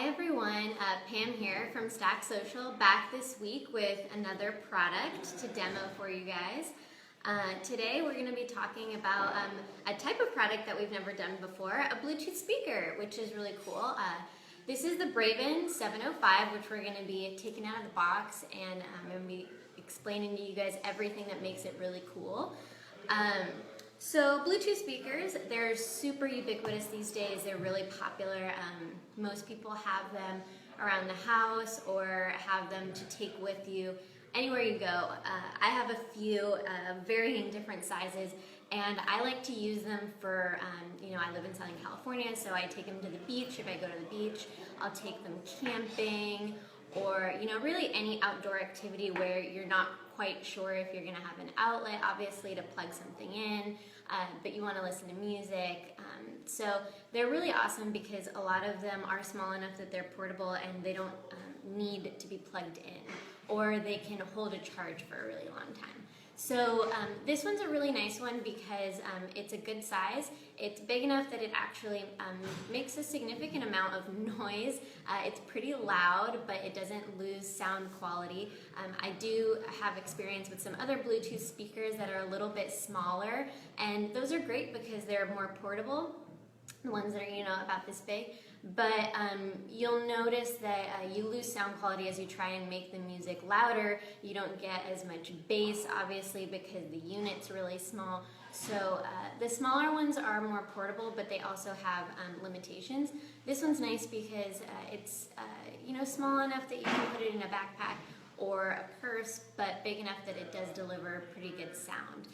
everyone, Pam here from StackSocial, back this week with another product to demo for you guys. Today we're going to be talking about a type of product that we've never done before, a Bluetooth speaker, which is really cool. This is the Braven 705, which we're going to be taking out of the box, and I'm going to be explaining to you guys everything that makes it really cool. So Bluetooth speakers, they're super ubiquitous these days. They're really popular. Most people have them around the house or have them to take with you anywhere you go. I have a few varying different sizes, and I like to use them for, I live in Southern California, so I take them to the beach. If I go to the beach, I'll take them camping, or really any outdoor activity where you're not quite sure if you're going to have an outlet, obviously, to plug something in, but you want to listen to music. So they're really awesome because a lot of them are small enough that they're portable and they don't need to be plugged in, or they can hold a charge for a really long time. So this one's a really nice one because it's a good size. It's big enough that it actually makes a significant amount of noise. It's pretty loud, but it doesn't lose sound quality. I do have experience with some other Bluetooth speakers that are a little bit smaller, and those are great because they're more portable, the ones that are about this big. But you'll notice that you lose sound quality as you try and make the music louder. You don't get as much bass, obviously, because the unit's really small. So the smaller ones are more portable, but they also have limitations. This one's nice because it's small enough that you can put it in a backpack or a purse, but big enough that it does deliver pretty good sound.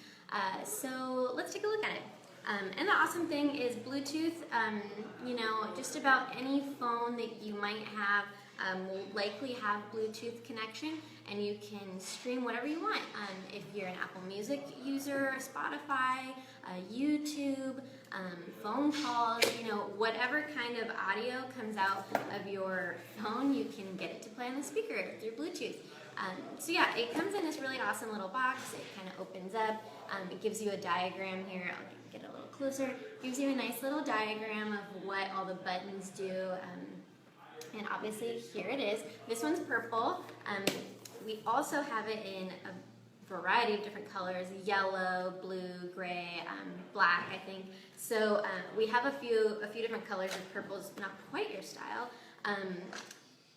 So let's take a look at it. And the awesome thing is Bluetooth, just about any phone that you might have will likely have Bluetooth connection, and you can stream whatever you want. If you're an Apple Music user, Spotify, YouTube, phone calls, whatever kind of audio comes out of your phone, you can get it to play on the speaker through Bluetooth. So yeah, it comes in this really awesome little box. It kind of opens up. It gives you a diagram here. I'll get a little closer. It gives you a nice little diagram of what all the buttons do. And obviously here it is. This one's purple. We also have it in a variety of different colors: yellow, blue, gray, black, I think. So we have a few different colors. Of purple's not quite your style.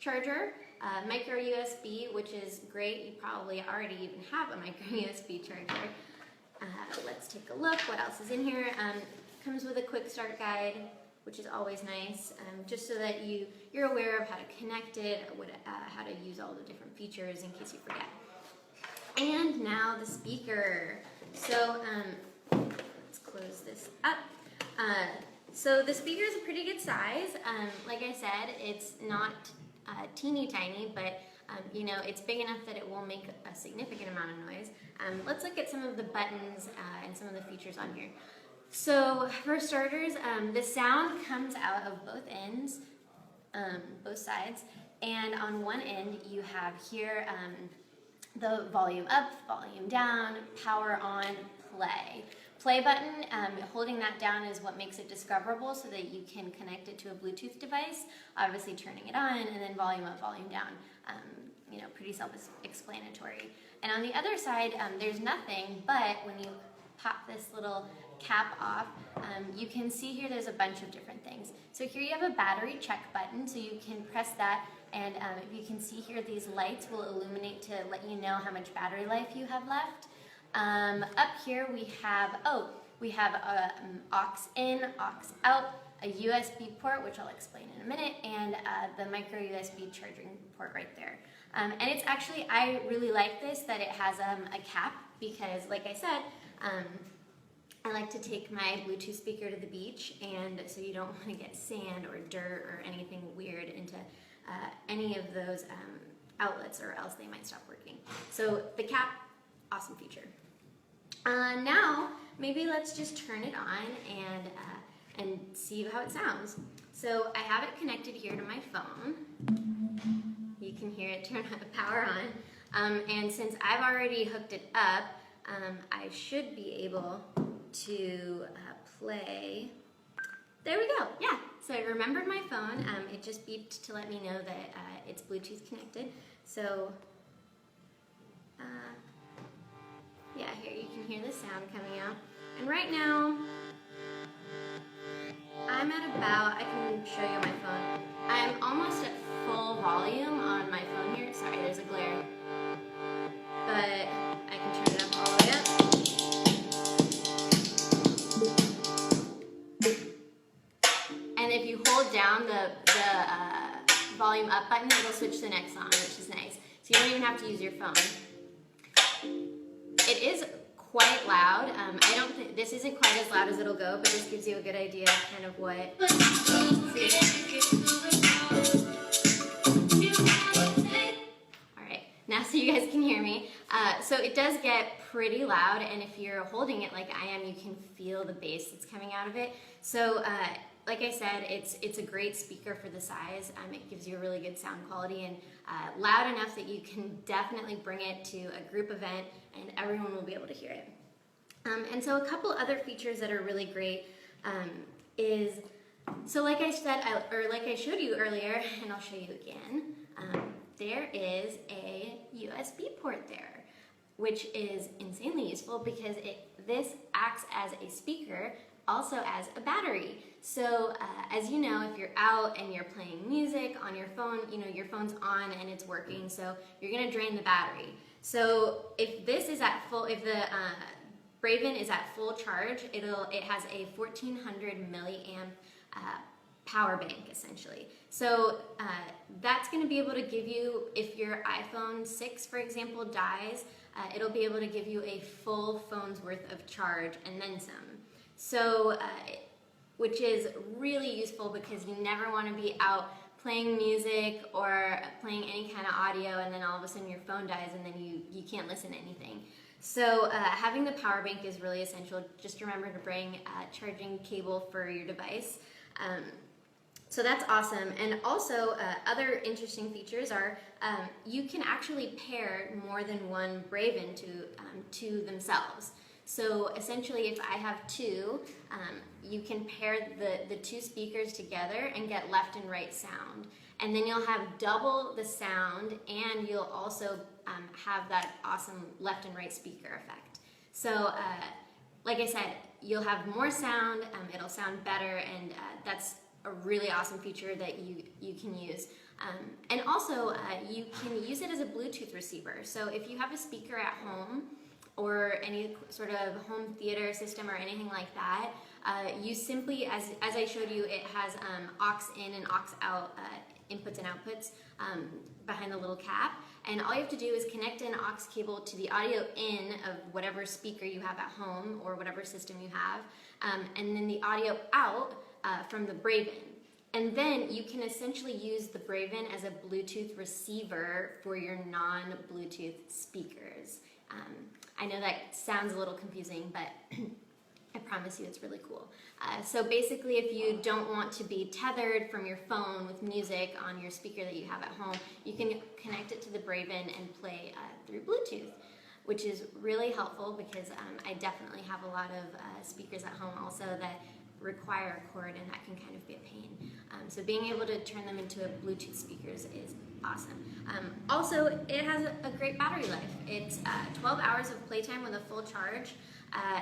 Charger. Micro USB, which is great. You probably already even have a micro USB charger. Let's take a look. What else is in here? Comes with a quick start guide, which is always nice, just so that you're aware of how to connect it, how to use all the different features in case you forget. And now the speaker. So let's close this up. So the speaker is a pretty good size. Like I said, it's not teeny tiny, but it's big enough that it will make a significant amount of noise. Let's look at some of the buttons and some of the features on here. So for starters, the sound comes out of both ends, both sides, and on one end you have here the volume up, volume down, power on, play. Play button, holding that down is what makes it discoverable so that you can connect it to a Bluetooth device, obviously turning it on, and then volume up, volume down, pretty self-explanatory. And on the other side, there's nothing, but when you pop this little cap off, you can see here there's a bunch of different things. So here you have a battery check button, so you can press that, and you can see here these lights will illuminate to let you know how much battery life you have left. Up here we have a aux in, aux out, a USB port, which I'll explain in a minute, and the micro USB charging port right there. And it's actually, I really like this, that it has a cap, because like I said, I like to take my Bluetooth speaker to the beach, and so you don't want to get sand or dirt or anything weird into any of those outlets, or else they might stop working. So the cap, awesome feature. Now, maybe let's just turn it on and see how it sounds. So I have it connected here to my phone. You can hear it turn the power on. And since I've already hooked it up, I should be able to play There we go. Yeah. So I remembered my phone. It just beeped to let me know that it's Bluetooth connected. So, yeah, here you can hear the sound coming out. And right now, I'm at about, I can show you my phone. I'm almost at full volume on my phone here. Sorry, there's a glare. But I can turn it up all the way up. And if you hold down the volume up button, it'll switch to the next song, which is nice. So you don't even have to use your phone. It is quite loud. I don't think this isn't quite as loud as it'll go, but this gives you a good idea of kind of what. All right, now so you guys can hear me. So it does get pretty loud, and if you're holding it like I am, you can feel the bass that's coming out of it. So like I said, it's a great speaker for the size. It gives you a really good sound quality and loud enough that you can definitely bring it to a group event and everyone will be able to hear it. And so a couple other features that are really great is, so like I said, or like I showed you earlier, and I'll show you again, there is a USB port there, which is insanely useful because this acts as a speaker, also as a battery. So as you know, if you're out and you're playing music on your phone, you know, your phone's on and it's working, so you're gonna drain the battery. So if this is at full, if the Braven is at full charge, it has a 1400 milliamp power bank essentially. So that's going to be able to give you, if your iPhone 6 for example dies, it'll be able to give you a full phone's worth of charge and then some. So which is really useful because you never want to be out playing music or playing any kind of audio and then all of a sudden your phone dies and then you can't listen to anything. So having the power bank is really essential. Just remember to bring a charging cable for your device. So that's awesome. And also other interesting features are you can actually pair more than one Braven to themselves. So essentially if I have two, you can pair the two speakers together and get left and right sound. And then you'll have double the sound and you'll also have that awesome left and right speaker effect. So like I said, you'll have more sound, it'll sound better, and that's a really awesome feature that you can use. And also you can use it as a Bluetooth receiver. So if you have a speaker at home or any sort of home theater system or anything like that, you simply, as I showed you, it has aux in and aux out inputs and outputs behind the little cap, and all you have to do is connect an aux cable to the audio in of whatever speaker you have at home or whatever system you have, and then the audio out from the Braven. And then you can essentially use the Braven as a Bluetooth receiver for your non-Bluetooth speakers. I know that sounds a little confusing, but I promise you it's really cool. So basically if you don't want to be tethered from your phone with music on your speaker that you have at home, you can connect it to the Braven and play through Bluetooth, which is really helpful because I definitely have a lot of speakers at home also that require a cord, and that can kind of be a pain. So being able to turn them into a Bluetooth speakers is awesome. Also, it has a great battery life. It's 12 hours of playtime with a full charge,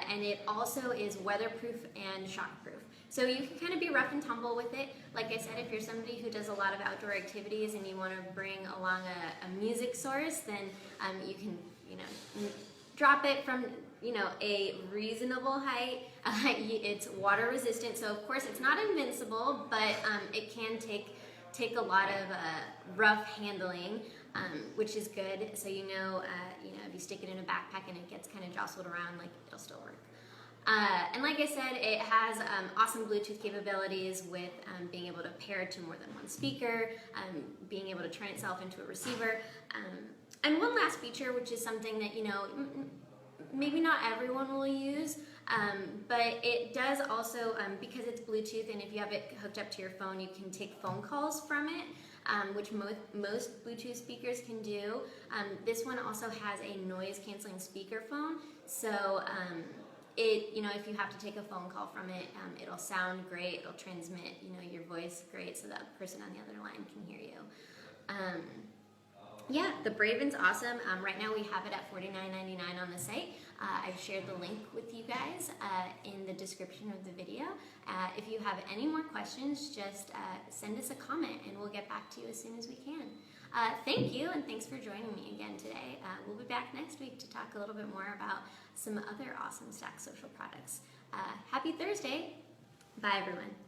and it also is weatherproof and shockproof. So you can kind of be rough and tumble with it. Like I said, if you're somebody who does a lot of outdoor activities and you want to bring along a music source, then you can, you know, drop it from, you know, a reasonable height. It's water resistant, so of course it's not invincible, but it can take a lot of rough handling, which is good. So you know, if you stick it in a backpack and it gets kind of jostled around, like, it'll still work. And like I said, it has awesome Bluetooth capabilities with being able to pair to more than one speaker, being able to turn itself into a receiver. And one last feature, which is something that, you know, maybe not everyone will use, but it does also, because it's Bluetooth and if you have it hooked up to your phone, you can take phone calls from it, which most Bluetooth speakers can do. This one also has a noise canceling speakerphone, so if you have to take a phone call from it, it'll sound great. It'll transmit, your voice great, so that the person on the other line can hear you. Yeah, the Braven's awesome. Right now we have it at $49.99 on the site. I've shared the link with you guys in the description of the video. If you have any more questions, just send us a comment and we'll get back to you as soon as we can. Thank you, and thanks for joining me again today. We'll be back next week to talk a little bit more about some other awesome StackSocial products. Happy Thursday. Bye, everyone.